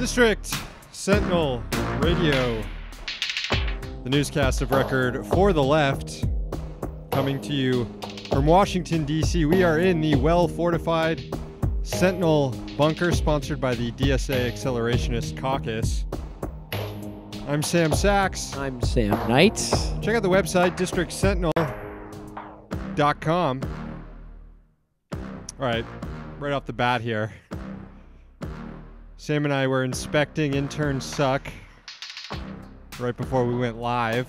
District Sentinel Radio, the newscast of record for the left, coming to you from Washington, D.C. We are in the well-fortified Sentinel bunker, sponsored by the DSA Accelerationist Caucus. I'm Sam Sachs. I'm Sam Knight. Check out the website, districtsentinel.com. All right, right off the bat here. Sam and I were inspecting Intern Suck right before we went live.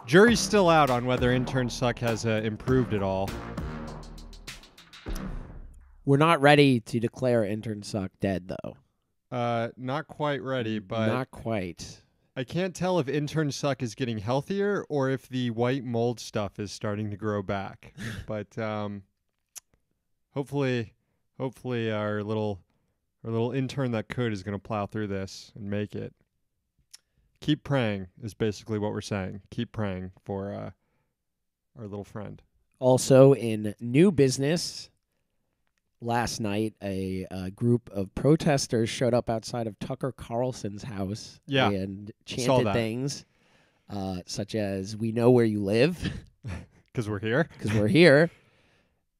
Jury's still out on whether Intern Suck has improved at all. We're not ready to declare Intern Suck dead, though. Not quite ready, but... Not quite. I can't tell if Intern Suck is getting healthier or if the white mold stuff is starting to grow back. But hopefully our little intern that could is going to plow through this and make it. Keep praying is basically what we're saying. Keep praying for our little friend. Also, in new business, last night a group of protesters showed up outside of Tucker Carlson's house and chanted things such as, "We know where you live." Because we're here. Because we're here.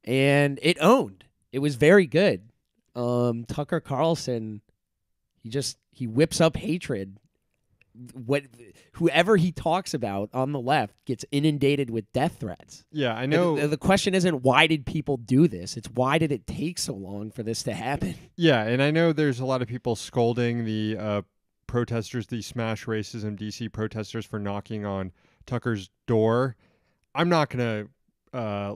And it owned. It was very good. Tucker Carlson, he whips up hatred. Whoever he talks about on the left gets inundated with death threats. Yeah, I know. The question isn't why did people do this? It's why did it take so long for this to happen? Yeah, and I know there's a lot of people scolding the protesters, the Smash Racism DC protesters, for knocking on Tucker's door. I'm not going to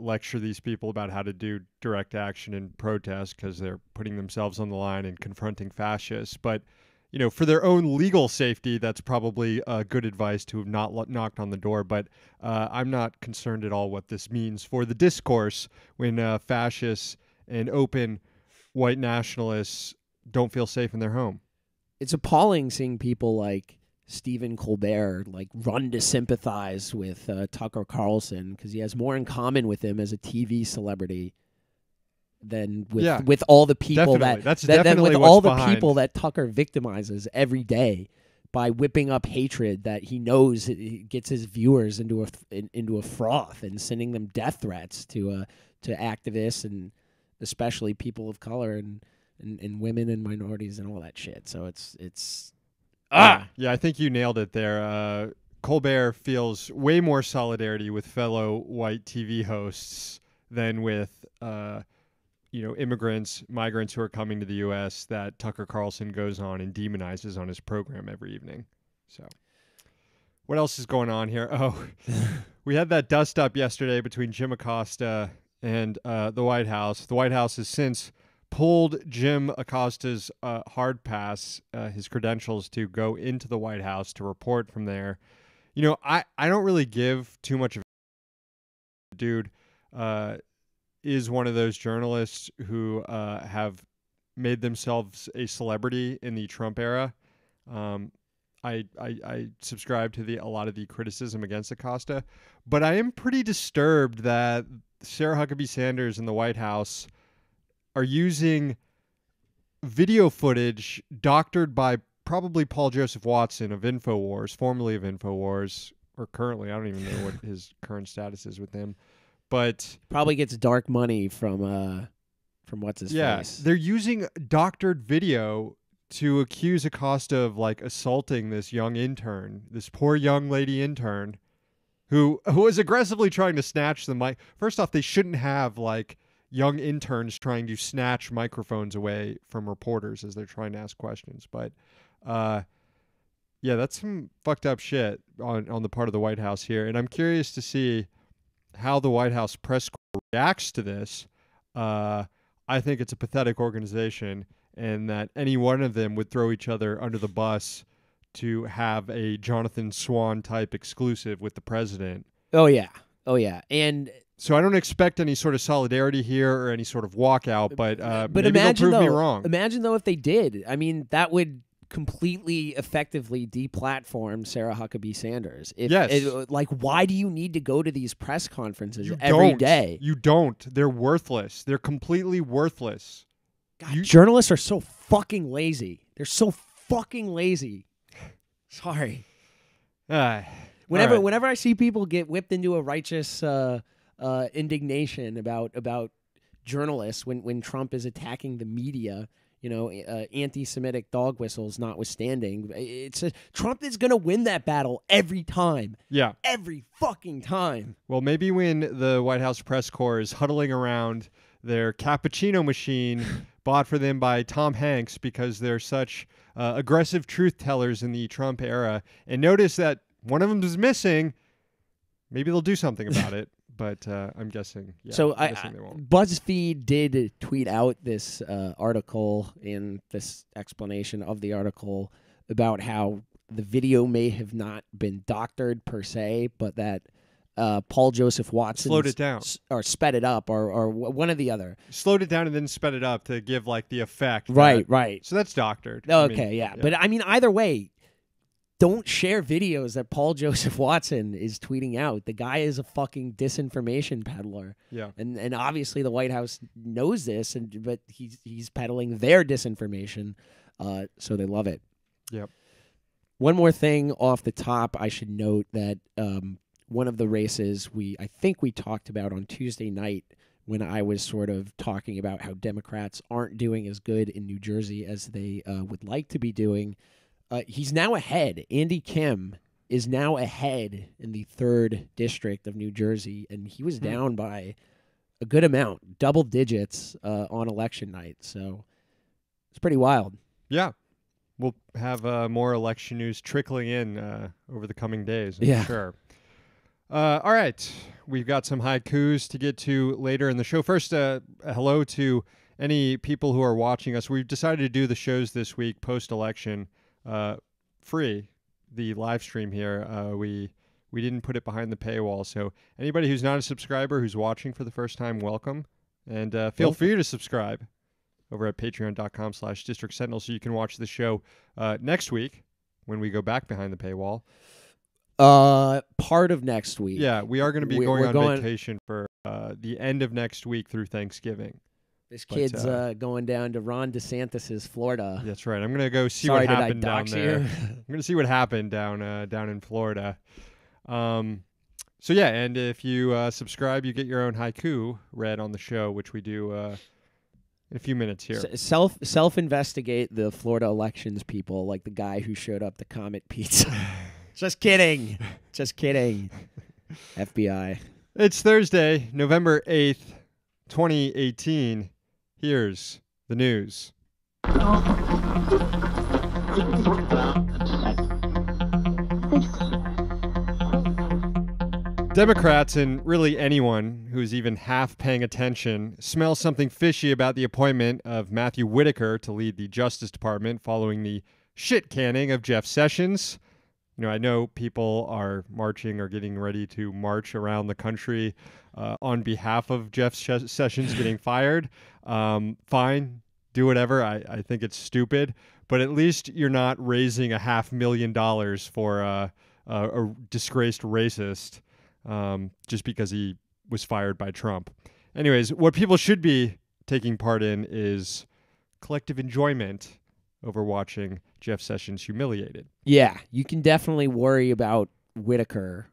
lecture these people about how to do direct action and protest because they're putting themselves on the line and confronting fascists. But, you know, for their own legal safety, that's probably good advice to have not knocked on the door. But I'm not concerned at all what this means for the discourse when fascists and open white nationalists don't feel safe in their home. It's appalling seeing people like Stephen Colbert run to sympathize with Tucker Carlson because he has more in common with him as a TV celebrity than with all the people people that Tucker victimizes every day by whipping up hatred that he knows it gets his viewers into a froth and sending them death threats to activists and especially people of color and women and minorities and all that shit. So it's. Yeah, I think you nailed it there. Colbert feels way more solidarity with fellow white TV hosts than with, immigrants, migrants who are coming to the U.S. that Tucker Carlson goes on and demonizes on his program every evening. So, what else is going on here? Oh, we had that dust up yesterday between Jim Acosta and the White House. The White House has since pulled Jim Acosta's hard pass, his credentials to go into the White House to report from there. You know, I don't really give too much of a dude. Is one of those journalists who have made themselves a celebrity in the Trump era. I subscribe to a lot of the criticism against Acosta, but I am pretty disturbed that Sarah Huckabee Sanders in the White House are using video footage doctored by probably Paul Joseph Watson of InfoWars, formerly of InfoWars, or currently. I don't even know what his current status is with him. But probably gets dark money from what's his face. Yeah, they're using doctored video to accuse Acosta of assaulting this young intern, this poor young lady intern, who was aggressively trying to snatch the mic. First off, they shouldn't have young interns trying to snatch microphones away from reporters as they're trying to ask questions. But, yeah, that's some fucked up shit on the part of the White House here. And I'm curious to see how the White House press corps reacts to this. I think it's a pathetic organization and that any one of them would throw each other under the bus to have a Jonathan Swan type exclusive with the president. Oh, yeah. And so I don't expect any sort of solidarity here or any sort of walkout, but maybe imagine, they'll prove me wrong. Imagine, though, if they did. I mean, that would completely effectively deplatform Sarah Huckabee Sanders. Why do you need to go to these press conferences every day? You don't. They're worthless. They're completely worthless. God, journalists are so fucking lazy. They're so fucking lazy. Sorry. Whenever I see people get whipped into a righteous indignation about journalists when Trump is attacking the media, anti-Semitic dog whistles notwithstanding, Trump is going to win that battle every time. Yeah. Every fucking time. Well, maybe when the White House press corps is huddling around their cappuccino machine bought for them by Tom Hanks because they're such aggressive truth tellers in the Trump era, and notice that one of them is missing, maybe they'll do something about it. But I'm guessing. Yeah, so I'm guessing they won't. BuzzFeed did tweet out this article in this explanation of the article about how the video may have not been doctored per se, but that Paul Joseph Watson slowed it down or sped it up or one or the other. Slowed it down and then sped it up to give like the effect. Right. So that's doctored. Okay, yeah. But I mean, either way, don't share videos that Paul Joseph Watson is tweeting out. The guy is a fucking disinformation peddler. Yeah. And obviously the White House knows this, but he's peddling their disinformation, so they love it. Yep. One more thing off the top, I should note that one of the races I think we talked about on Tuesday night when I was sort of talking about how Democrats aren't doing as good in New Jersey as they would like to be doing. He's now ahead. Andy Kim is now ahead in the 3rd district of New Jersey, and he was down by a good amount, double digits on election night. So it's pretty wild. Yeah. We'll have more election news trickling in over the coming days, I'm sure. All right. We've got some haikus to get to later in the show. First, a hello to any people who are watching us. We've decided to do the shows this week post-election free, the live stream here. We didn't put it behind the paywall, so anybody who's not a subscriber who's watching for the first time, welcome, and feel free to subscribe over at patreon.com/District Sentinel so you can watch the show next week when we go back behind the paywall. Part of next week. Yeah, we are going to be going on vacation for the end of next week through Thanksgiving. This kid's going down to Ron DeSantis's Florida. That's right. I'm going to go see what happened down there. I'm going to see what happened down in Florida. So yeah, and if you subscribe, you get your own haiku read on the show, which we do in a few minutes here. Self-investigate the Florida elections people, like the guy who showed up to Comet Pizza. Just kidding. Just kidding. FBI. It's Thursday, November 8th, 2018. Here's the news. Democrats, and really anyone who's even half paying attention, smell something fishy about the appointment of Matthew Whitaker to lead the Justice Department following the shit canning of Jeff Sessions. I know people are marching or getting ready to march around the country on behalf of Jeff Sessions getting fired. Fine, do whatever. I think it's stupid, but at least you're not raising $500,000 for a disgraced racist just because he was fired by Trump. Anyways, what people should be taking part in is collective enjoyment over watching Jeff Sessions humiliated. Yeah, you can definitely worry about Whitaker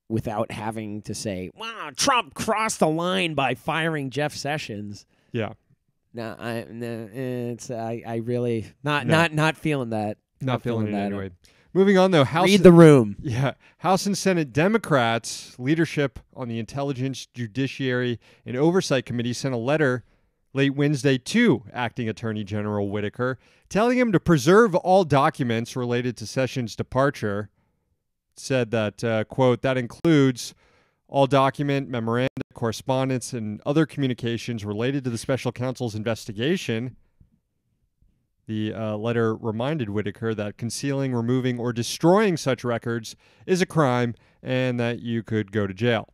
without having to say, wow, Trump crossed the line by firing Jeff Sessions. Yeah. No, I really not feeling that. Not feeling it anyway. Moving on, though. Read the room. Yeah. House and Senate Democrats leadership on the Intelligence, Judiciary, and Oversight Committee sent a letter late Wednesday to Acting Attorney General Whitaker, telling him to preserve all documents related to Sessions' departure. It said that, quote, that includes all document, memoranda, correspondence, and other communications related to the special counsel's investigation. The letter reminded Whitaker that concealing, removing, or destroying such records is a crime and that you could go to jail.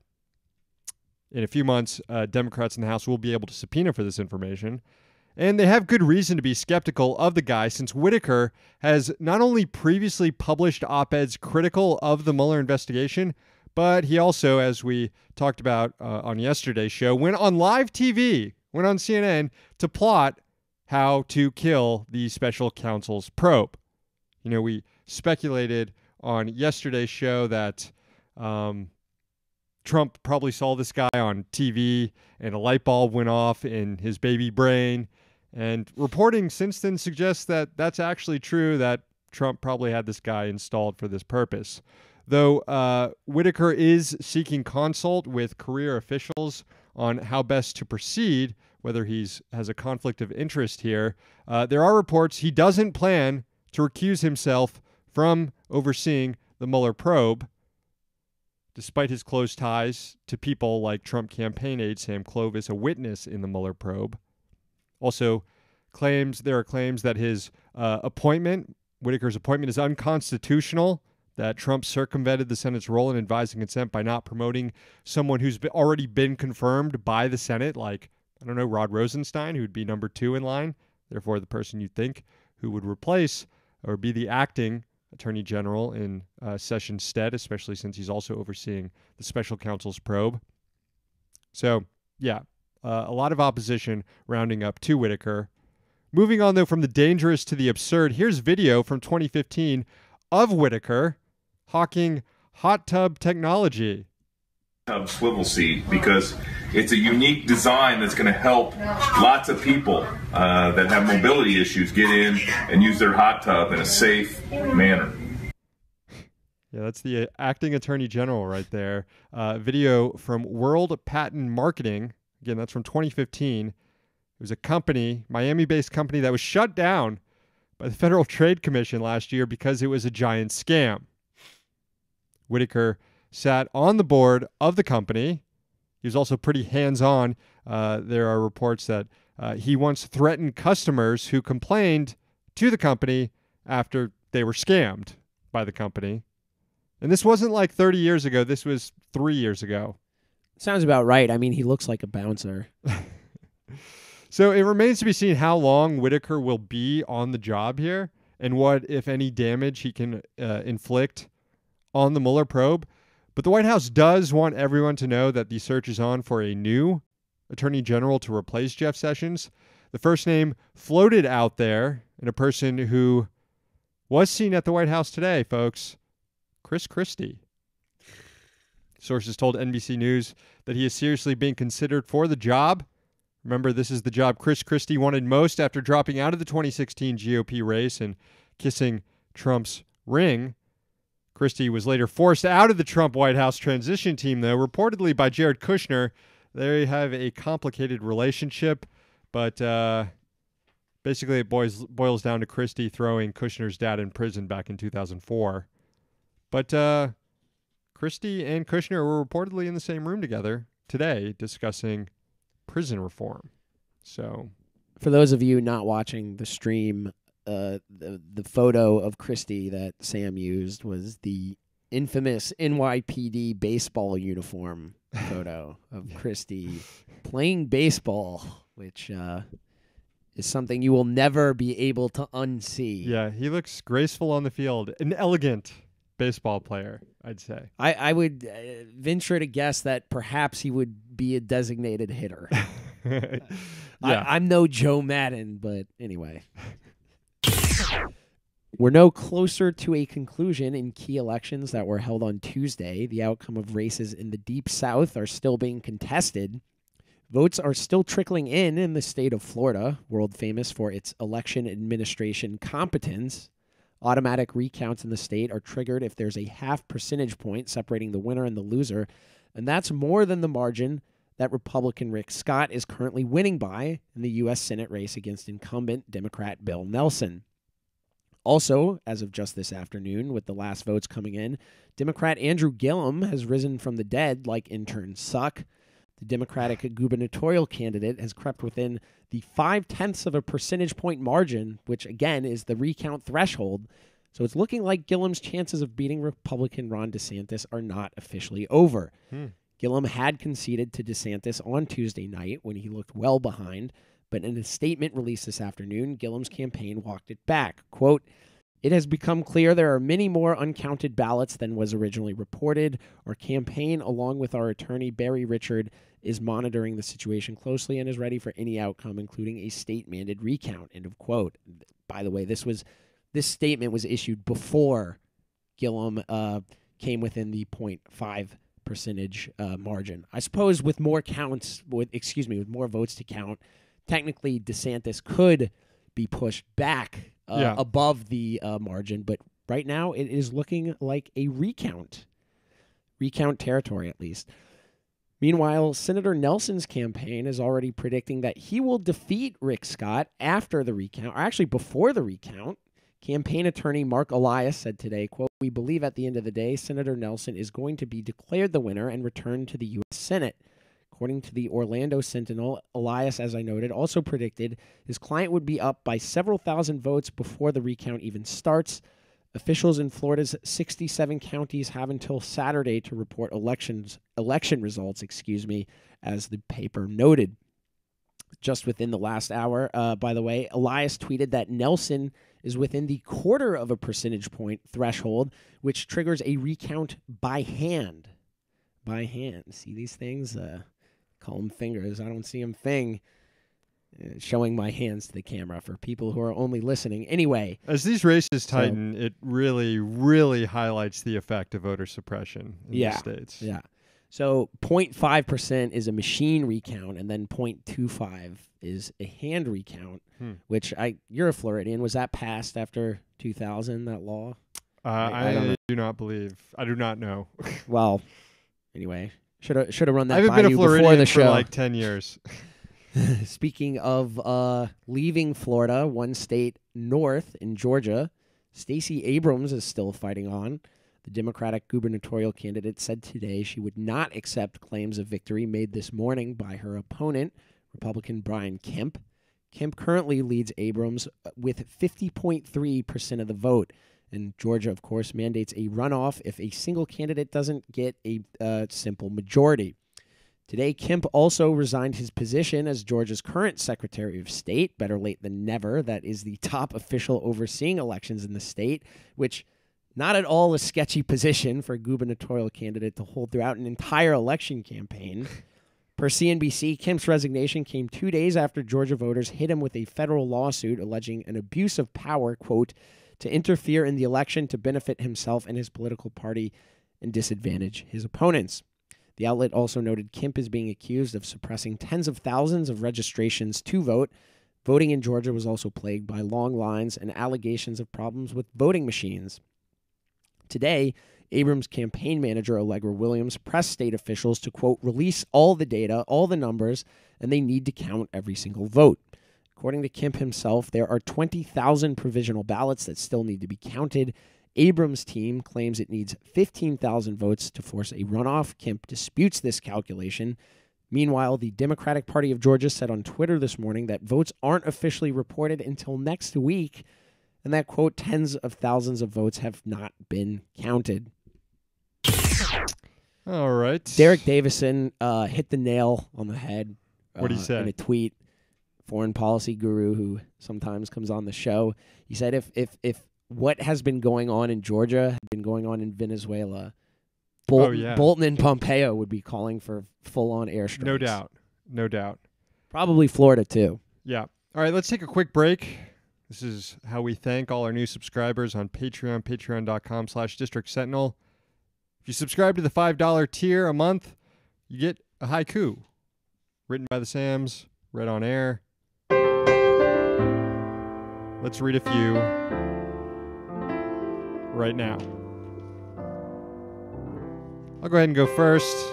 In a few months, Democrats in the House will be able to subpoena for this information. And they have good reason to be skeptical of the guy since Whitaker has not only previously published op-eds critical of the Mueller investigation, but he also, as we talked about on yesterday's show, went on live TV, went on CNN to plot how to kill the special counsel's probe. You know, we speculated on yesterday's show that Trump probably saw this guy on TV and a light bulb went off in his baby brain. And reporting since then suggests that that's actually true, that Trump probably had this guy installed for this purpose. Though Whitaker is seeking consult with career officials on how best to proceed, whether has a conflict of interest here. There are reports he doesn't plan to recuse himself from overseeing the Mueller probe, despite his close ties to people like Trump campaign aide Sam Clovis, a witness in the Mueller probe. Also, there are claims that his Whitaker's appointment, is unconstitutional, that Trump circumvented the Senate's role in advising consent by not promoting someone who's already been confirmed by the Senate, like, I don't know, Rod Rosenstein, who would be number 2 in line, therefore the person you'd think who would replace or be the acting Attorney General in Sessions' stead, especially since he's also overseeing the special counsel's probe. So, yeah, a lot of opposition rounding up to Whitaker. Moving on, though, from the dangerous to the absurd, here's video from 2015 of Whitaker hawking hot tub technology. Swivel seat, because it's a unique design that's going to help lots of people that have mobility issues get in and use their hot tub in a safe manner. Yeah, that's the acting attorney general right there. Video from World Patent Marketing. Again, that's from 2015. It was a company, Miami-based company, that was shut down by the Federal Trade Commission last year because it was a giant scam. Whitaker sat on the board of the company. He was also pretty hands-on. There are reports that he once threatened customers who complained to the company after they were scammed by the company. And this wasn't like 30 years ago. This was 3 years ago. Sounds about right. I mean, he looks like a bouncer. So it remains to be seen how long Whitaker will be on the job here and what, if any, damage he can inflict on the Mueller probe. But the White House does want everyone to know that the search is on for a new attorney general to replace Jeff Sessions. The first name floated out there, and a person who was seen at the White House today, folks, Chris Christie. Sources told NBC News that he is seriously being considered for the job. Remember, this is the job Chris Christie wanted most after dropping out of the 2016 GOP race and kissing Trump's ring. Christie was later forced out of the Trump White House transition team, though, reportedly by Jared Kushner. They have a complicated relationship, but basically it boils down to Christie throwing Kushner's dad in prison back in 2004. But Christie and Kushner were reportedly in the same room together today discussing prison reform. So, for those of you not watching the stream, the photo of Christie that Sam used was the infamous NYPD baseball uniform photo of Christie playing baseball, which is something you will never be able to unsee. Yeah, he looks graceful on the field, an elegant baseball player, I'd say. I would venture to guess that perhaps he would be a designated hitter. Yeah. I'm no Joe Madden, but anyway. We're no closer to a conclusion in key elections that were held on Tuesday. The outcome of races in the Deep South are still being contested. Votes are still trickling in the state of Florida, world famous for its election administration competence. Automatic recounts in the state are triggered if there's a 0.5 percentage point separating the winner and the loser, and that's more than the margin that Republican Rick Scott is currently winning by in the U.S. Senate race against incumbent Democrat Bill Nelson. Also, as of just this afternoon, with the last votes coming in, Democrat Andrew Gillum has risen from the dead like interns suck. The Democratic gubernatorial candidate has crept within the 0.5 of a percentage point margin, which again is the recount threshold. So it's looking like Gillum's chances of beating Republican Ron DeSantis are not officially over. Gillum had conceded to DeSantis on Tuesday night when he looked well behind, but in a statement released this afternoon, Gillum's campaign walked it back. Quote, It has become clear there are many more uncounted ballots than was originally reported. Our campaign, along with our attorney, Barry Richard, is monitoring the situation closely and is ready for any outcome, including a state-mandated recount. End of quote. By the way, this statement was issued before Gillum came within the 0.5 percentage margin. I suppose with more with more votes to count, technically DeSantis could be pushed back above the margin, but right now it is looking like a recount territory at least. Meanwhile, Senator Nelson's campaign is already predicting that he will defeat Rick Scott after the recount, or actually before the recount. Campaign attorney Mark Elias said today, quote, "We believe at the end of the day, Senator Nelson is going to be declared the winner and return to the U.S. Senate." According to the Orlando Sentinel, Elias, as I noted, also predicted his client would be up by several thousand votes before the recount even starts. Officials in Florida's 67 counties have until Saturday to report election results, as the paper noted. Just within the last hour, by the way, Elias tweeted that Nelson is within the 0.25 of a percentage point threshold, which triggers a recount by hand. By hand. See these things? Call them fingers. I don't see them thing. Showing my hands to the camera for people who are only listening. Anyway. As these races tighten, it really, really highlights the effect of voter suppression in the states. Yeah. So 0.5% is a machine recount, and then 0.25 is a hand recount, which you're a Floridian. Was that passed after 2000, that law? I do not believe. I do not know. Well, anyway, should have run that I by haven't been you a Floridian before the for show. like 10 years. Speaking of leaving Florida, one state north in Georgia, Stacey Abrams is still fighting on. The Democratic gubernatorial candidate said today she would not accept claims of victory made this morning by her opponent, Republican Brian Kemp. Kemp currently leads Abrams with 50.3% of the vote. And Georgia, of course, mandates a runoff if a single candidate doesn't get a simple majority. Today, Kemp also resigned his position as Georgia's current Secretary of State, better late than never. That is the top official overseeing elections in the state, which not at all a sketchy position for a gubernatorial candidate to hold throughout an entire election campaign. Per CNBC, Kemp's resignation came 2 days after Georgia voters hit him with a federal lawsuit alleging an abuse of power, quote, to interfere in the election to benefit himself and his political party and disadvantage his opponents. The outlet also noted Kemp is being accused of suppressing tens of thousands of registrations to vote. Voting in Georgia was also plagued by long lines and allegations of problems with voting machines. Today, Abrams' campaign manager, Allegra Williams, pressed state officials to, quote, release all the data, all the numbers, and they need to count every single vote. According to Kemp himself, there are 20,000 provisional ballots that still need to be counted. Abrams' team claims it needs 15,000 votes to force a runoff. Kemp disputes this calculation. Meanwhile, the Democratic Party of Georgia said on Twitter this morning that votes aren't officially reported until next week, and that, quote, tens of thousands of votes have not been counted. All right. Derek Davison hit the nail on the head. What'd he say? In a tweet. Foreign policy guru who sometimes comes on the show. He said if what has been going on in Georgia had been going on in Venezuela, Bolton and Pompeo would be calling for full-on airstrikes. No doubt. No doubt. Probably Florida, too. Yeah. All right, let's take a quick break. This is how we thank all our new subscribers on Patreon, patreon.com/District Sentinel. If you subscribe to the $5 tier a month, you get a haiku written by the Sams, read on air. Let's read a few right now. I'll go ahead and go first.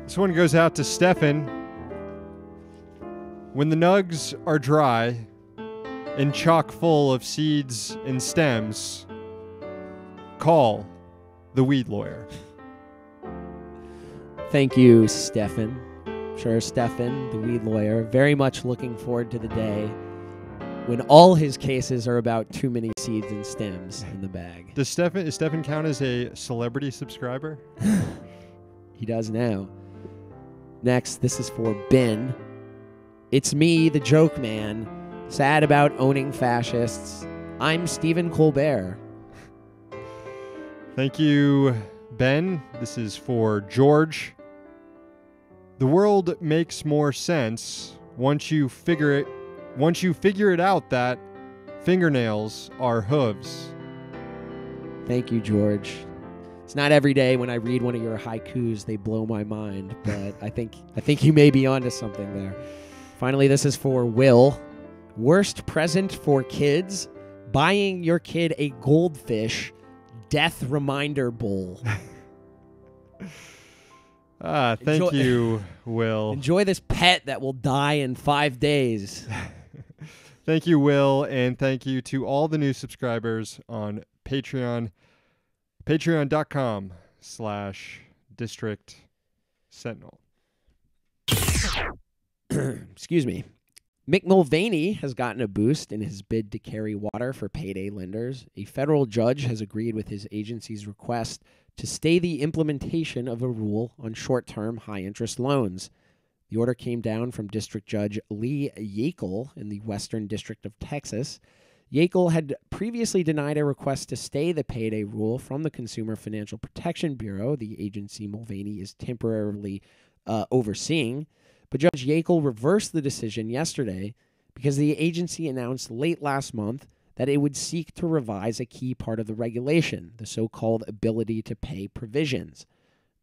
This one goes out to Stefan. When the nugs are dry and chock full of seeds and stems, call the weed lawyer. Thank you, Stefan. Sure, Stefan, the weed lawyer, very much looking forward to the day when all his cases are about too many seeds and stems in the bag. Does Stefan count as a celebrity subscriber? He does now. Next, this is for Ben. It's me, the joke man. sad about owning fascists. I'm Stephen Colbert. Thank you, Ben. This is for George. The world makes more sense once you figure it out that fingernails are hooves. Thank you, George. It's not every day when I read one of your haikus they blow my mind, but I think you may be onto something there. Finally, this is for Will. Worst present for kids: buying your kid a goldfish death reminder bowl. Thank you, Will. Enjoy this pet that will die in 5 days. Thank you, Will, and thank you to all the new subscribers on Patreon. Patreon.com/District Sentinel. Excuse me. Mick Mulvaney has gotten a boost in his bid to carry water for payday lenders. A federal judge has agreed with his agency's request to stay the implementation of a rule on short-term, high-interest loans. The order came down from District Judge Lee Yackel in the Western District of Texas. Yackel had previously denied a request to stay the payday rule from the Consumer Financial Protection Bureau, the agency Mulvaney is temporarily overseeing. But Judge Yackel reversed the decision yesterday because the agency announced late last month that it would seek to revise a key part of the regulation, the so-called ability to pay provisions.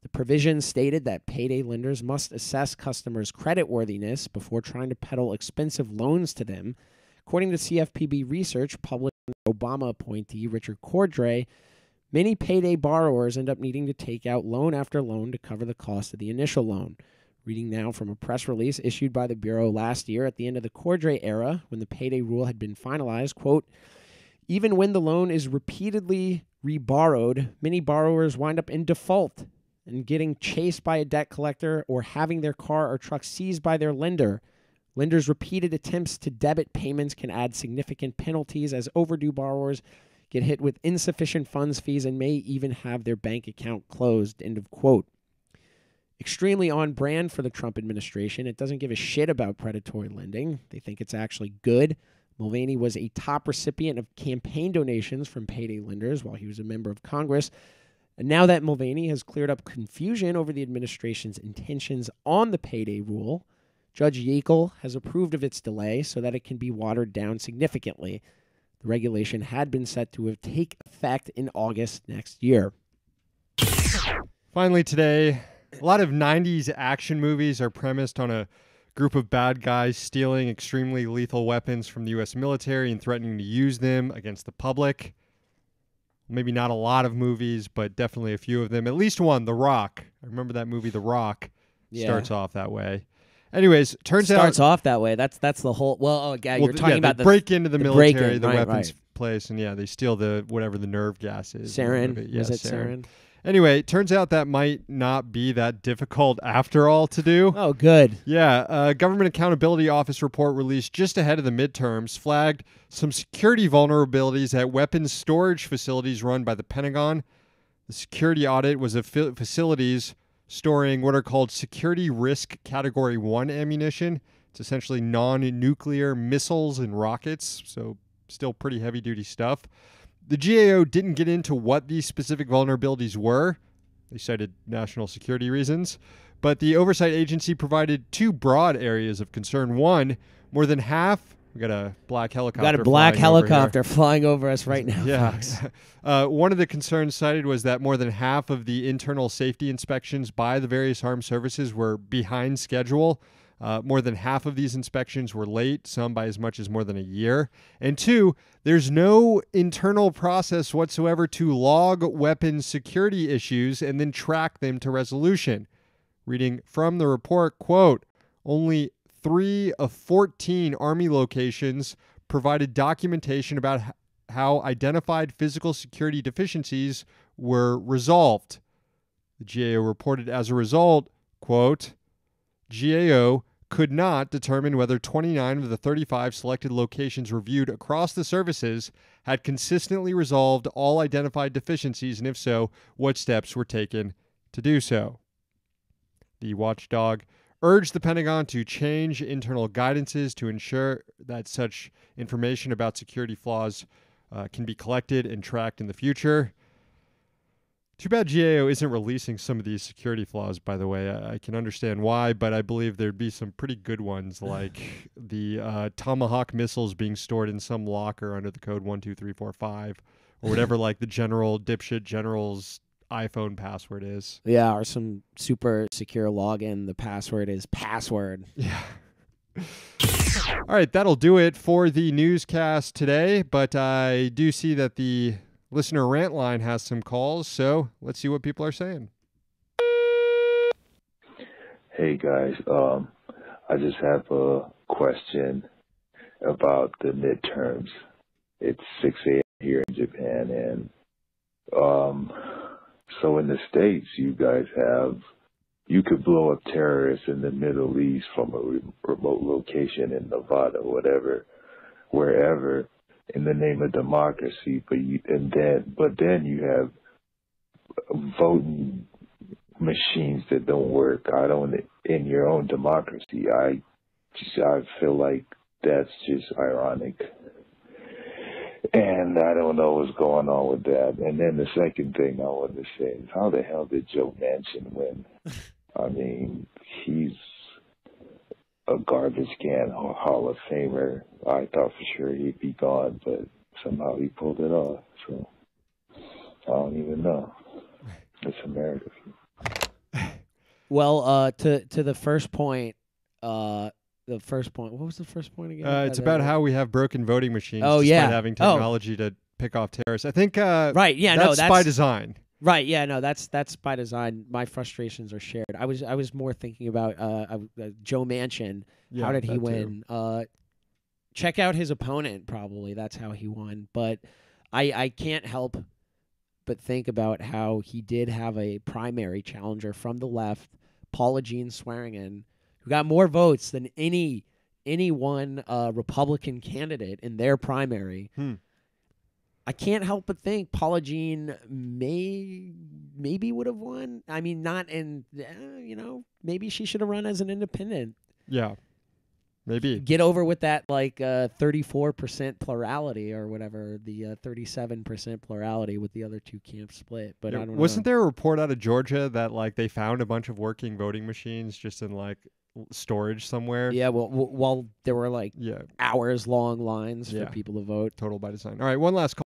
The provision stated that payday lenders must assess customers' creditworthiness before trying to peddle expensive loans to them. According to CFPB research published by Obama appointee Richard Cordray, many payday borrowers end up needing to take out loan after loan to cover the cost of the initial loan. Reading now from a press release issued by the Bureau last year at the end of the Cordray era, when the payday rule had been finalized, quote, even when the loan is repeatedly reborrowed, many borrowers wind up in default and getting chased by a debt collector or having their car or truck seized by their lender. Lenders' repeated attempts to debit payments can add significant penalties as overdue borrowers get hit with insufficient funds fees and may even have their bank account closed, end of quote. Extremely on brand for the Trump administration. It doesn't give a shit about predatory lending. They think it's actually good. Mulvaney was a top recipient of campaign donations from payday lenders while he was a member of Congress. And now that Mulvaney has cleared up confusion over the administration's intentions on the payday rule, Judge Yackel has approved of its delay so that it can be watered down significantly. The regulation had been set to take effect in August next year. Finally today, a lot of 90s action movies are premised on a group of bad guys stealing extremely lethal weapons from the U.S. military and threatening to use them against the public. Maybe not a lot of movies, but definitely a few of them. At least one, The Rock. I remember that movie, The Rock, starts off that way. Anyways, starts off that way. That's the whole. You're talking about the break into the military, the weapons right. place, and they steal the nerve gas is. Sarin. Was it sarin? Anyway, turns out that might not be that difficult after all to do. Oh, good. Yeah, a Government Accountability Office report released just ahead of the midterms flagged some security vulnerabilities at weapons storage facilities run by the Pentagon. The security audit was of facilities storing what are called Security Risk Category 1 ammunition. It's essentially non-nuclear missiles and rockets, so still pretty heavy-duty stuff. The GAO didn't get into what these specific vulnerabilities were. They cited national security reasons. But the oversight agency provided two broad areas of concern. One, more than half... We got a black helicopter. Flying over us right now, folks. One of the concerns cited was that more than half of the internal safety inspections by the various armed services were behind schedule. More than half of these inspections were late, some by as much as more than a year. And two, there's no internal process whatsoever to log weapons security issues and then track them to resolution. Reading from the report, quote, only 3 of 14 Army locations provided documentation about how identified physical security deficiencies were resolved. The GAO reported as a result, quote, GAO could not determine whether 29 of the 35 selected locations reviewed across the services had consistently resolved all identified deficiencies, and if so, what steps were taken to do so. The watchdog urged the Pentagon to change internal guidances to ensure that such information about security flaws can be collected and tracked in the future. Too bad GAO isn't releasing some of these security flaws, by the way. I can understand why, but I believe there'd be some pretty good ones, like the Tomahawk missiles being stored in some locker under the code 12345, or whatever like the dipshit general's iPhone password is. Yeah, or some super secure login. The password is password. Yeah. All right, that'll do it for the newscast today, but I do see that the listener rant line has some calls, so let's see what people are saying. Hey guys, I just have a question about the midterms. It's 6 a.m. here in Japan, and so in the States, you could blow up terrorists in the Middle East from a remote location in Nevada, wherever, in the name of democracy, but then you have voting machines that don't work. In your own democracy. I feel like that's just ironic, and I don't know what's going on with that. And then the second thing I want to say is, how the hell did Joe Manchin win? I mean, he's a garbage can Hall of Famer. I thought for sure he'd be gone, but somehow he pulled it off. So I don't even know. It's America. Well, to the first point, what was the first point again? It's about how we have broken voting machines despite having technology to pick off terrorists. I think right, yeah, that's by design. Right, yeah, no, that's by design. My frustrations are shared. I was more thinking about Joe Manchin. Yeah, how did he that win? Check out his opponent. Probably that's how he won. But I can't help but think about how he did have a primary challenger from the left, Paula Jean Swearingen, who got more votes than any one Republican candidate in their primary. I can't help but think Paula Jean maybe would have won. I mean, not in, maybe she should have run as an independent. Yeah, maybe. Get over with that 34% plurality or whatever, the 37% plurality with the other two camps split. But I don't know. Wasn't there a report out of Georgia that they found a bunch of working voting machines just in storage somewhere? Yeah, well, while there were hours long lines for people to vote. Total by design. All right, one last call.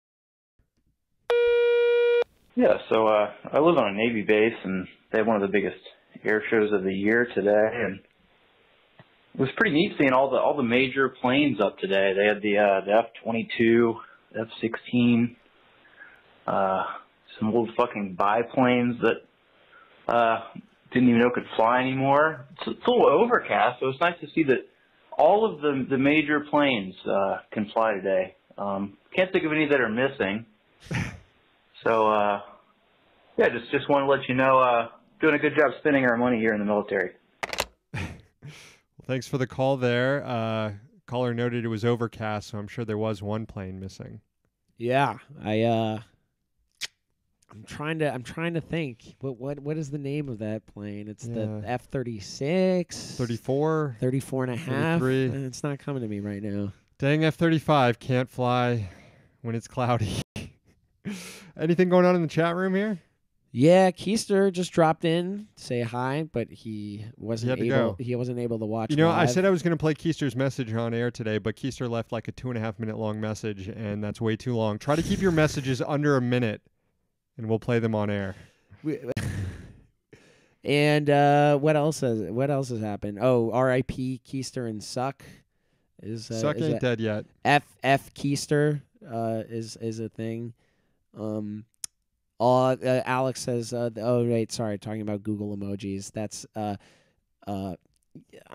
Yeah, so I live on a Navy base, and they have one of the biggest air shows of the year today, and it was pretty neat seeing all the major planes up today. They had the F-22, F-16, some old fucking biplanes that didn't even know could fly anymore. It's a little overcast, so it's nice to see that all of the major planes can fly today. Can't think of any that are missing. So, yeah, just want to let you know, doing a good job spending our money here in the military. Well, thanks for the call there. Caller noted it was overcast, so I'm sure there was one plane missing. Yeah, I'm trying to think. What is the name of that plane? It's the F-36. 34. 34 and a half. 33. It's not coming to me right now. Dang F-35 can't fly when it's cloudy. Anything going on in the chat room here? Yeah, Keister just dropped in to say hi, but he wasn't able to watch. I said I was going to play Keister's message on air today, but Keister left a 2.5 minute long message, and that's way too long. Try to keep your messages under a minute, and we'll play them on air. And what else has happened? Oh, R.I.P. Keister and Suck Suck ain't dead yet. F Keister is a thing. Alex says, sorry, talking about Google emojis. That's I'm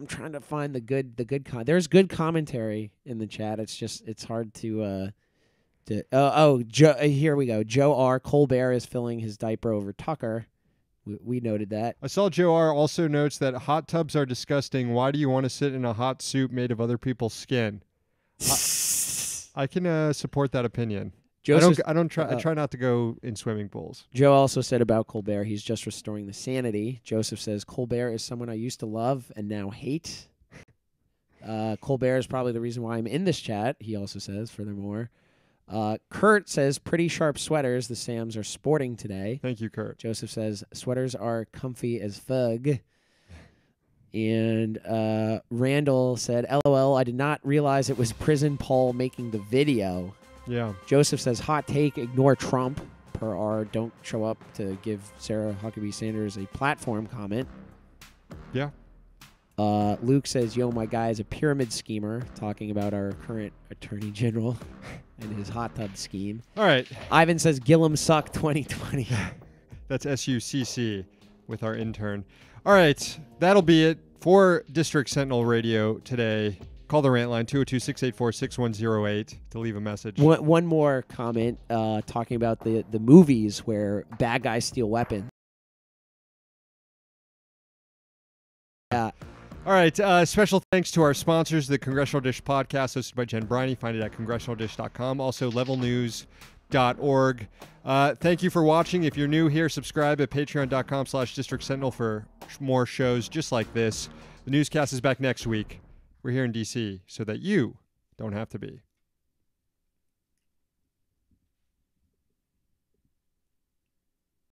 trying to find the good there's good commentary in the chat. It's hard to here we go. Joe R. Colbert is filling his diaper over Tucker. We noted that. I saw Joe R. also notes that hot tubs are disgusting. Why do you want to sit in a hot soup made of other people's skin? I can support that opinion. Joseph, I don't try. I try not to go in swimming pools. Joe also said about Colbert, he's just restoring the sanity. Joseph says Colbert is someone I used to love and now hate. Colbert is probably the reason why I'm in this chat. He also says, furthermore. Kurt says, pretty sharp sweaters the Sams are sporting today. Thank you, Kurt. Joseph says, sweaters are comfy as fug. And Randall said, LOL, I did not realize it was Prison Paul making the video. Yeah. Joseph says, hot take, ignore Trump. Per our don't show up to give Sarah Huckabee Sanders a platform comment. Yeah. Luke says, yo, my guy is a pyramid schemer, talking about our current attorney general and his hot tub scheme. All right. Ivan says, Gillum suck 2020. That's SUCC with our intern. All right. That'll be it for District Sentinel Radio today. Call the rant line, 202-684-6108 to leave a message. One more comment talking about the movies where bad guys steal weapons. All right. Special thanks to our sponsors, the Congressional Dish podcast hosted by Jen Briney. Find it at congressionaldish.com. Also, levelnews.org. Thank you for watching. If you're new here, subscribe at patreon.com/District Sentinel for more shows just like this. The newscast is back next week. We're here in D.C. so that you don't have to be.